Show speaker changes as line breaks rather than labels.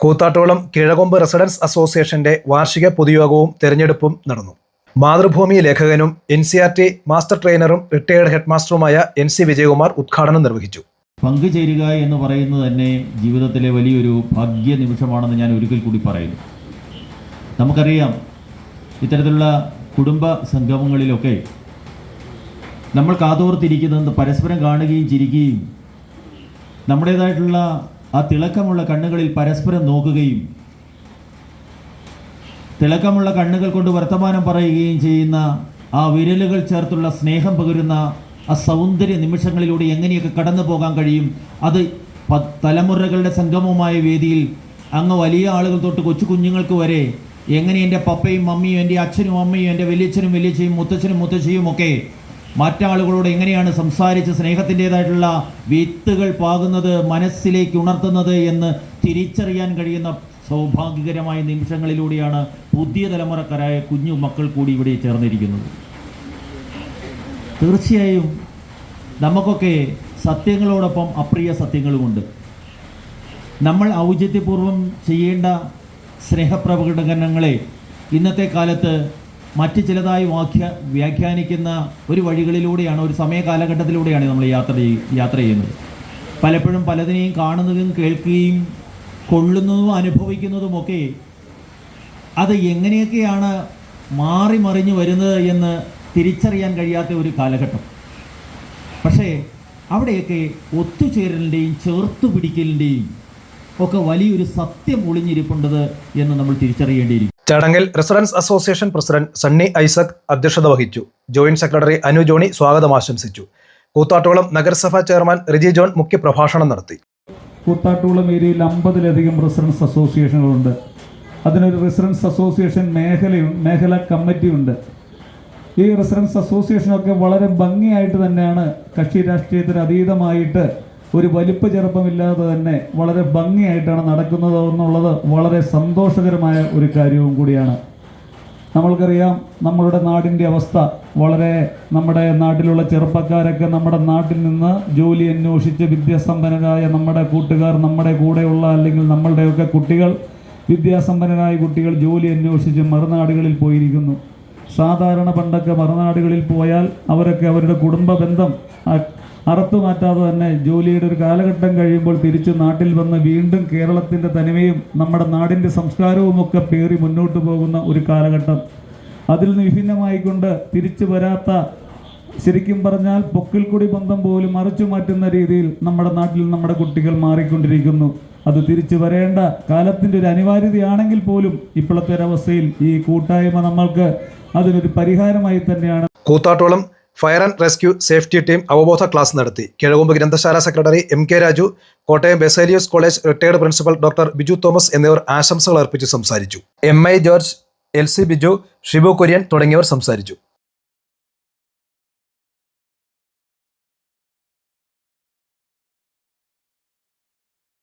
Koothattukulam Kizhakombu residence അസോസിയേഷന്റെ വാർഷിക പൊതുയോഗവും തെരഞ്ഞെടുപ്പും നടന്നു. മാതൃഭൂമി ലേഖകനും NCERT മാസ്റ്റർ ട്രെയിനറും റിട്ടയേർഡ് ഹെഡ്മാസ്റ്ററുമായ NC വിജയകുമാർ ഉദ്ഘാടനം നിർവഹിച്ചു.
പങ്കുചേരുക എന്ന് പറയുന്നത് തന്നെ ജീവിതത്തിലെ വലിയൊരു ഭാഗ്യ നിമിഷമാണെന്ന് ഞാൻ ഒരിക്കൽ കൂടി പറയുന്നു. നമുക്കറിയാം, ഇത്തരത്തിലുള്ള കുടുംബ സംഗമങ്ങളിലൊക്കെ നമ്മൾ കാതോർത്തിരിക്കുന്നത് പരസ്പരം കാണുകയും ചിരിക്കുകയും നമ്മുടേതായിട്ടുള്ള ആ തിളക്കമുള്ള കണ്ണുകളിൽ പരസ്പരം നോക്കുകയും തിളക്കമുള്ള കണ്ണുകൾ കൊണ്ട് വർത്തമാനം പറയുകയും ചെയ്യുന്ന ആ വിരലുകൾ ചേർത്തുള്ള സ്നേഹം പകരുന്ന ആ സൗന്ദര്യ നിമിഷങ്ങളിലൂടെ എങ്ങനെയൊക്കെ കടന്നു പോകാൻ കഴിയും. അത് തലമുറകളുടെ സംഗമമായ വേദിയിൽ അങ്ങ് വലിയ ആളുകൾ തൊട്ട് കൊച്ചു കുഞ്ഞുങ്ങൾക്ക് വരെ എങ്ങനെ എൻ്റെ പപ്പയും മമ്മിയും എൻ്റെ അച്ഛനും അമ്മയും എൻ്റെ വലിയച്ഛനും വലിയച്ഛയും മുത്തച്ഛനും മുത്തശ്ശിയും ഒക്കെ മറ്റാളുകളോട് എങ്ങനെയാണ് സംസാരിച്ച് സ്നേഹത്തിൻ്റേതായിട്ടുള്ള വിത്തുകൾ പാകുന്നത്, മനസ്സിലേക്ക് ഉണർത്തുന്നത് എന്ന് തിരിച്ചറിയാൻ കഴിയുന്ന സൗഭാഗ്യകരമായ നിമിഷങ്ങളിലൂടെയാണ് പുതിയ തലമുറക്കാരായ കുഞ്ഞു മക്കൾ കൂടി ഇവിടെ ചേർന്നിരിക്കുന്നത്. തീർച്ചയായും നമുക്കൊക്കെ സത്യങ്ങളോടൊപ്പം അപ്രിയ സത്യങ്ങളുമുണ്ട്. നമ്മൾ ഔചിത്യപൂർവം ചെയ്യേണ്ട സ്നേഹപ്രകടനങ്ങളെ ഇന്നത്തെ കാലത്ത് മറ്റ് ചിലതായി വ്യാഖ്യാനിക്കുന്ന ഒരു വഴികളിലൂടെയാണ്, ഒരു സമയ കാലഘട്ടത്തിലൂടെയാണ് നമ്മൾ യാത്ര ചെയ്യുന്നത്. പലപ്പോഴും പലതിനെയും കാണുന്നതും കേൾക്കുകയും കൊള്ളുന്നതും അനുഭവിക്കുന്നതുമൊക്കെ അത് എങ്ങനെയൊക്കെയാണ് മാറി മറിഞ്ഞു വരുന്നത് എന്ന് തിരിച്ചറിയാൻ കഴിയാത്ത ഒരു കാലഘട്ടം. പക്ഷേ അവിടെയൊക്കെ ഒത്തുചേരലിൻ്റെയും ചേർത്തുപിടിക്കലിൻ്റെയും ഒക്കെ വലിയൊരു സത്യം ഒളിഞ്ഞിരിപ്പുണ്ടത് എന്ന് നമ്മൾ തിരിച്ചറിയേണ്ടിയിരിക്കും.
ചടങ്ങിൽ residence association president Sunny Isaac അധ്യക്ഷത വഹിച്ചു. ജോയിന്റ് സെക്രട്ടറി അനു ജോണി സ്വാഗതം ആശംസിച്ചു. കൂത്താട്ടുകുളം നഗരസഭാ ചെയർമാൻ റിജി ജോൺ മുഖ്യപ്രഭാഷണം നടത്തി.
കൂത്താട്ടുകുളം ഏരിയയിൽ 50-ലധികം റെസിഡൻസ് അസോസിയേഷനുകളുണ്ട്. അതിനൊരു റെസിഡൻസ് അസോസിയേഷൻ മേഖല കമ്മിറ്റിയുണ്ട്. ഈ റെസിഡൻസ് അസോസിയേഷനൊക്കെ വളരെ ഭംഗിയായിട്ട് തന്നെയാണ് കക്ഷി രാഷ്ട്രീയത്തിന് അതീതമായിട്ട് ഒരു വലിപ്പ ചെറുപ്പമില്ലാതെ തന്നെ വളരെ ഭംഗിയായിട്ടാണ് നടക്കുന്നത് എന്നുള്ളത് വളരെ സന്തോഷകരമായ ഒരു കാര്യവും കൂടിയാണ്. നമ്മൾക്കറിയാം, നമ്മളുടെ നാടിൻ്റെ അവസ്ഥ നമ്മുടെ നാട്ടിലുള്ള ചെറുപ്പക്കാരൊക്കെ നമ്മുടെ നാട്ടിൽ നിന്ന് ജോലി അന്വേഷിച്ച് വിദ്യാസമ്പന്നരായ നമ്മുടെ കൂട്ടുകാർ, നമ്മുടെ കൂടെയുള്ള അല്ലെങ്കിൽ നമ്മളുടെയൊക്കെ കുട്ടികൾ, വിദ്യാസമ്പന്നരായ കുട്ടികൾ ജോലി അന്വേഷിച്ച് മറുനാടുകളിൽ പോയിരിക്കുന്നു. സാധാരണ പണ്ടൊക്കെ മറുനാടുകളിൽ പോയാൽ അവരൊക്കെ അവരുടെ കുടുംബ ബന്ധം അറുത്തുമാറ്റാതെ തന്നെ ജോലിയുടെ ഒരു കാലഘട്ടം കഴിയുമ്പോൾ തിരിച്ച് നാട്ടിൽ വന്ന് വീണ്ടും കേരളത്തിൻ്റെ തനിമയും നമ്മുടെ നാടിൻ്റെ സംസ്കാരവും ഒക്കെ പേറി മുന്നോട്ട് പോകുന്ന ഒരു കാലഘട്ടം. അതിൽ നിന്ന് വിഭിന്നമായിക്കൊണ്ട് തിരിച്ചു വരാത്ത, ശരിക്കും പറഞ്ഞാൽ പൊക്കിൽക്കൊടി ബന്ധം പോലും മറിച്ചു മാറ്റുന്ന രീതിയിൽ നമ്മുടെ നാട്ടിൽ നമ്മുടെ കുട്ടികൾ മാറിക്കൊണ്ടിരിക്കുന്നു. അത് തിരിച്ചു വരേണ്ട കാലത്തിൻ്റെ ഒരു അനിവാര്യതയാണെങ്കിൽ പോലും ഇപ്പോഴത്തെ ഒരവസ്ഥയിൽ ഈ കൂട്ടായ്മ നമ്മൾക്ക് അതിനൊരു പരിഹാരമായി തന്നെയാണ്.
Koothattukulam fire and rescue safety team അവബോധ ക്ലാസ് നടത്തി. കിഴകൊമ്പ് ഗ്രന്ഥശാല secretary MK Raju, Kottayam Baselios college retired principal doctor Biju Thomas എന്നിവർ ആശംസകൾ അർപ്പിച്ച് സംസാരിച്ചു. MI George, LC Biju, Shibu Kurian തുടങ്ങിയവർ സംസാരിച്ചു.